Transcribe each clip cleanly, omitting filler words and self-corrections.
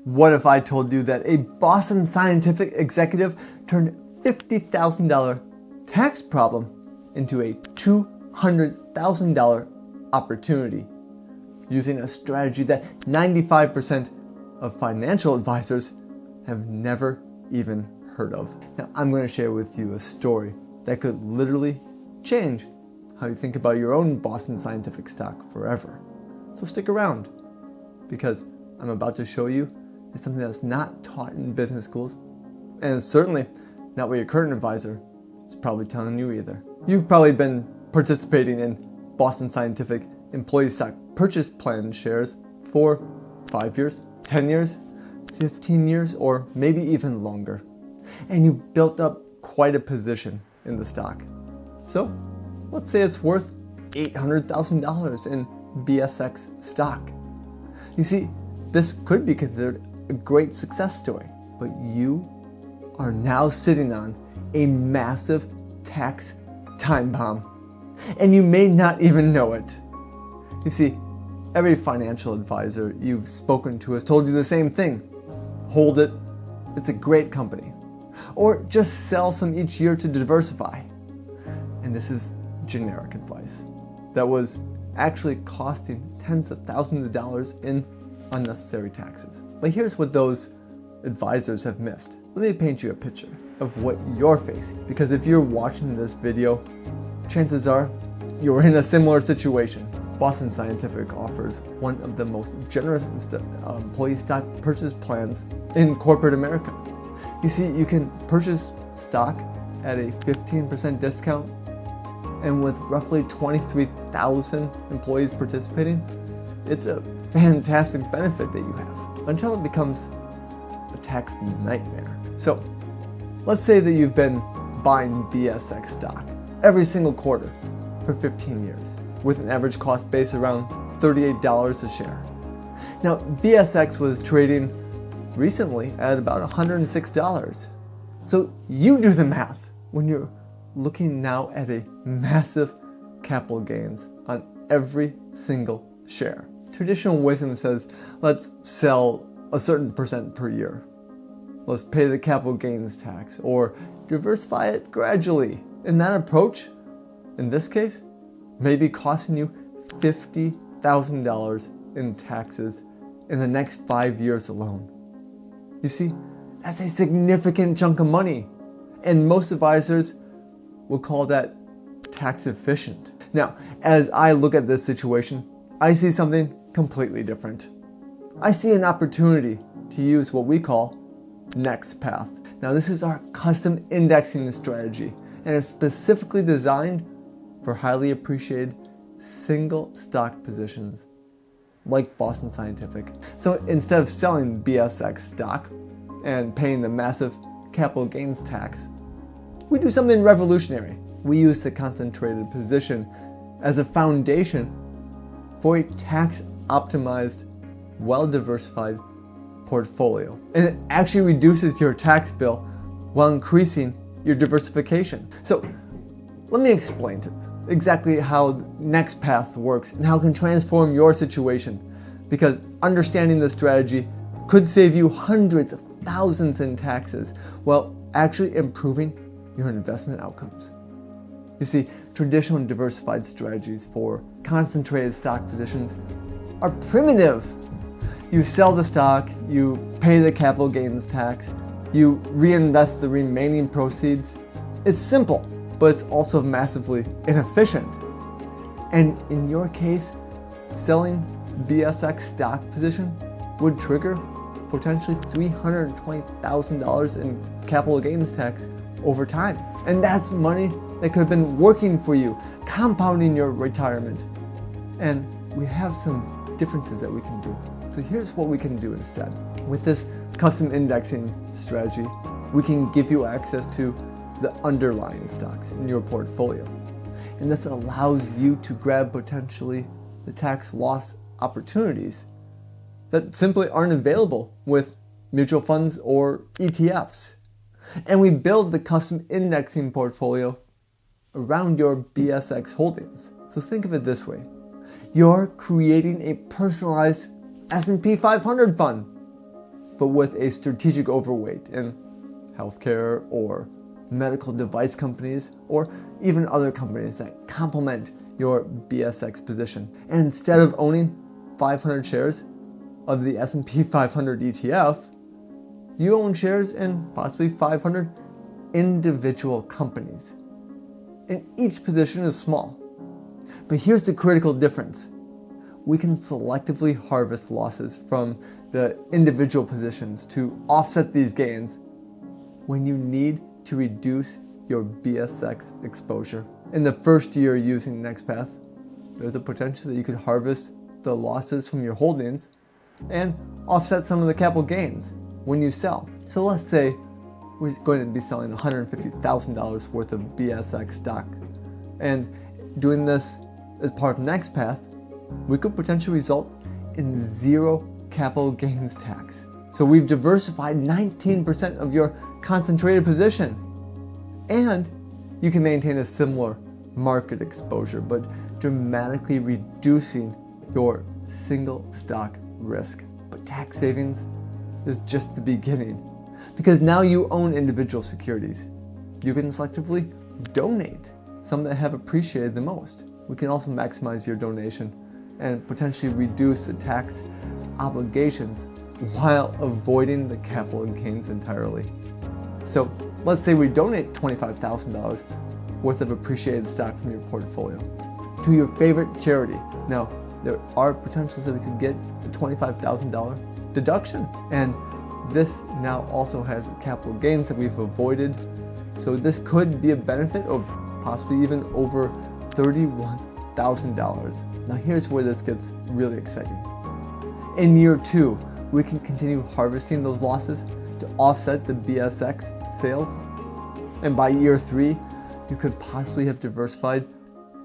What if I told you that a Boston Scientific executive turned $50,000 tax problem into a $200,000 opportunity using a strategy that 95% of financial advisors have never even heard of? Now, I'm going to share with you a story that could literally change how you think about your own Boston Scientific stock forever. So stick around, because I'm about to show you is something that's not taught in business schools, and it's certainly not what your current advisor is probably telling you either. You've probably been participating in Boston Scientific employee stock purchase plan shares for 5 years, 10 years, 15 years, or maybe even longer. And you've built up quite a position in the stock. So let's say it's worth $800,000 in BSX stock. You see, this could be considered a great success story, but you are now sitting on a massive tax time bomb, and you may not even know it. You see, every financial advisor you've spoken to has told you the same thing. Hold it, it's a great company. Or just sell some each year to diversify. And this is generic advice that was actually costing tens of thousands of dollars in unnecessary taxes. But here's what those advisors have missed. Let me paint you a picture of what you're facing, because if you're watching this video, chances are you're in a similar situation. Boston Scientific offers one of the most generous employee stock purchase plans in corporate America. You see, you can purchase stock at a 15% discount, and with roughly 23,000 employees participating, it's a fantastic benefit that you have, until it becomes a tax nightmare. So let's say that you've been buying BSX stock every single quarter for 15 years, with an average cost base around $38 a share. Now, BSX was trading recently at about $106. So you do the math when you're looking now at a massive capital gains on every single share. Traditional wisdom says, let's sell a certain percent per year. Let's pay the capital gains tax, or diversify it gradually. And that approach, in this case, may be costing you $50,000 in taxes in the next 5 years alone. You see, that's a significant chunk of money, and most advisors will call that tax efficient. Now, as I look at this situation, I see something completely different. I see an opportunity to use what we call Next Path. Now, this is our custom indexing strategy, and it's specifically designed for highly appreciated single stock positions like Boston Scientific. So instead of selling BSX stock and paying the massive capital gains tax, we do something revolutionary. We use the concentrated position as a foundation for a tax-optimized, well-diversified portfolio. And it actually reduces your tax bill while increasing your diversification. So let me explain exactly how Next Path works and how it can transform your situation, because understanding this strategy could save you hundreds of thousands in taxes while actually improving your investment outcomes. You see, traditional and diversified strategies for concentrated stock positions are primitive. You sell the stock, you pay the capital gains tax, you reinvest the remaining proceeds. It's simple, but it's also massively inefficient. And in your case, selling BSX stock position would trigger potentially $320,000 in capital gains tax over time. And that's money that could have been working for you, compounding your retirement. And we have some differences that we can do. So here's what we can do instead. With this custom indexing strategy, we can give you access to the underlying stocks in your portfolio. And this allows you to grab potentially the tax loss opportunities that simply aren't available with mutual funds or ETFs. And we build the custom indexing portfolio around your BSX holdings. So think of it this way. You're creating a personalized S&P 500 fund, but with a strategic overweight in healthcare or medical device companies or even other companies that complement your BSX position. And instead of owning 500 shares of the S&P 500 ETF, you own shares in possibly 500 individual companies. And each position is small. But here's the critical difference. We can selectively harvest losses from the individual positions to offset these gains when you need to reduce your BSX exposure. In the first year using NextPath, there's a potential that you could harvest the losses from your holdings and offset some of the capital gains when you sell. So let's say we're going to be selling $150,000 worth of BSX stock, and doing this as part of NextPath, we could potentially result in zero capital gains tax. So we've diversified 19% of your concentrated position, and you can maintain a similar market exposure, but dramatically reducing your single stock risk. But tax savings is just the beginning, because now you own individual securities. You can selectively donate some that have appreciated the most. We can also maximize your donation and potentially reduce the tax obligations while avoiding the capital gains entirely. So let's say we donate $25,000 worth of appreciated stock from your portfolio to your favorite charity. Now, there are potentials that we could get a $25,000 deduction, and this now also has capital gains that we've avoided. So this could be a benefit of possibly even over $31,000. Now here's where this gets really exciting. In year 2, we can continue harvesting those losses to offset the BSX sales. And by year 3, you could possibly have diversified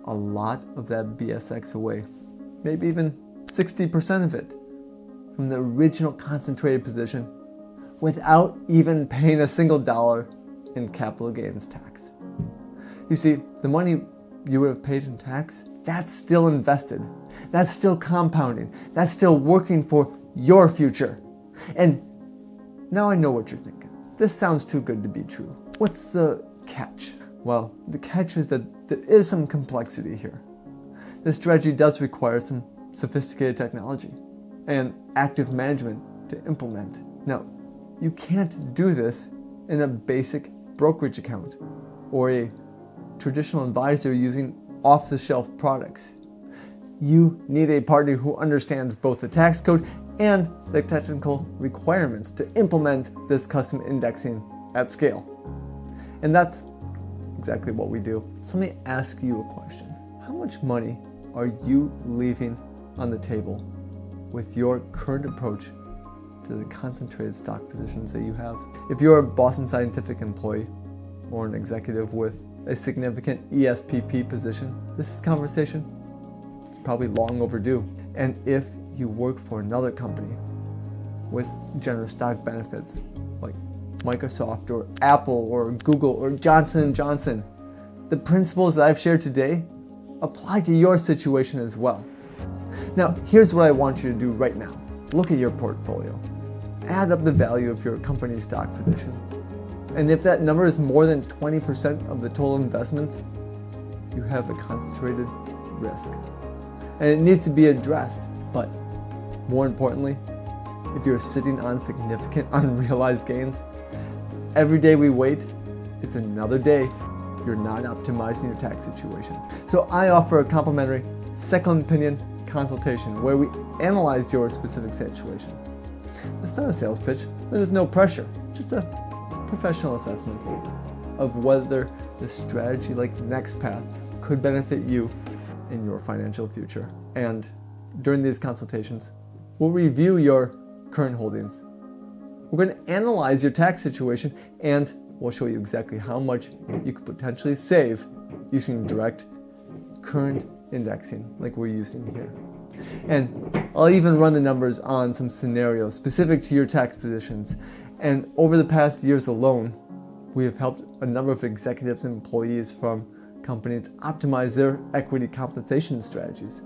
a lot of that BSX away. Maybe even 60% of it from the original concentrated position without even paying a single dollar in capital gains tax. You see, the money you would have paid in tax, that's still invested. That's still compounding. That's still working for your future. And now I know what you're thinking. This sounds too good to be true. What's the catch? Well, the catch is that there is some complexity here. This strategy does require some sophisticated technology and active management to implement. Now, you can't do this in a basic brokerage account or a traditional advisor using off-the-shelf products. You need a partner who understands both the tax code and the technical requirements to implement this custom indexing at scale. And that's exactly what we do. So let me ask you a question. How much money are you leaving on the table with your current approach to the concentrated stock positions that you have? If you're a Boston Scientific employee or an executive with a significant ESPP position, this conversation is probably long overdue. And if you work for another company with generous stock benefits like Microsoft or Apple or Google or Johnson & Johnson, the principles that I've shared today apply to your situation as well. Now, here's what I want you to do right now. Look at your portfolio. Add up the value of your company's stock position. And if that number is more than 20% of the total investments, you have a concentrated risk. And it needs to be addressed. But more importantly, if you're sitting on significant unrealized gains, every day we wait is another day you're not optimizing your tax situation. So I offer a complimentary second opinion consultation where we analyze your specific situation. It's not a sales pitch. There's no pressure. Just a professional assessment of whether the strategy like NextPath could benefit you in your financial future. And during these consultations, we'll review your current holdings. We're going to analyze your tax situation, and we'll show you exactly how much you could potentially save using direct current indexing like we're using here. And I'll even run the numbers on some scenarios specific to your tax positions. And over the past years alone, we have helped a number of executives and employees from companies optimize their equity compensation strategies.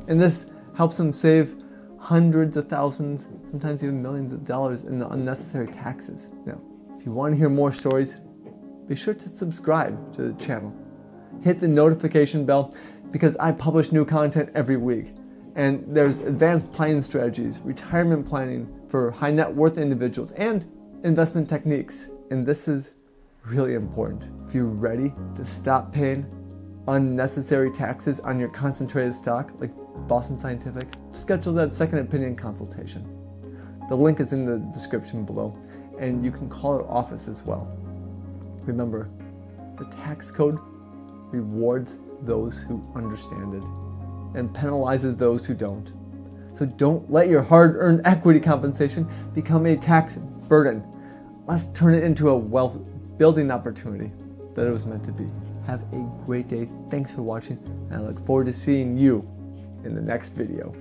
And this helps them save hundreds of thousands, sometimes even millions of dollars in unnecessary taxes. Now, if you want to hear more stories, be sure to subscribe to the channel. Hit the notification bell because I publish new content every week. And there's advanced planning strategies, retirement planning for high net worth individuals, and investment techniques. And this is really important. If you're ready to stop paying unnecessary taxes on your concentrated stock, like Boston Scientific, schedule that second opinion consultation. The link is in the description below, and you can call our office as well. Remember, the tax code rewards those who understand it and penalizes those who don't. So don't let your hard-earned equity compensation become a tax burden. Let's turn it into a wealth building opportunity that it was meant to be. Have a great day. Thanks for watching, and I look forward to seeing you in the next video.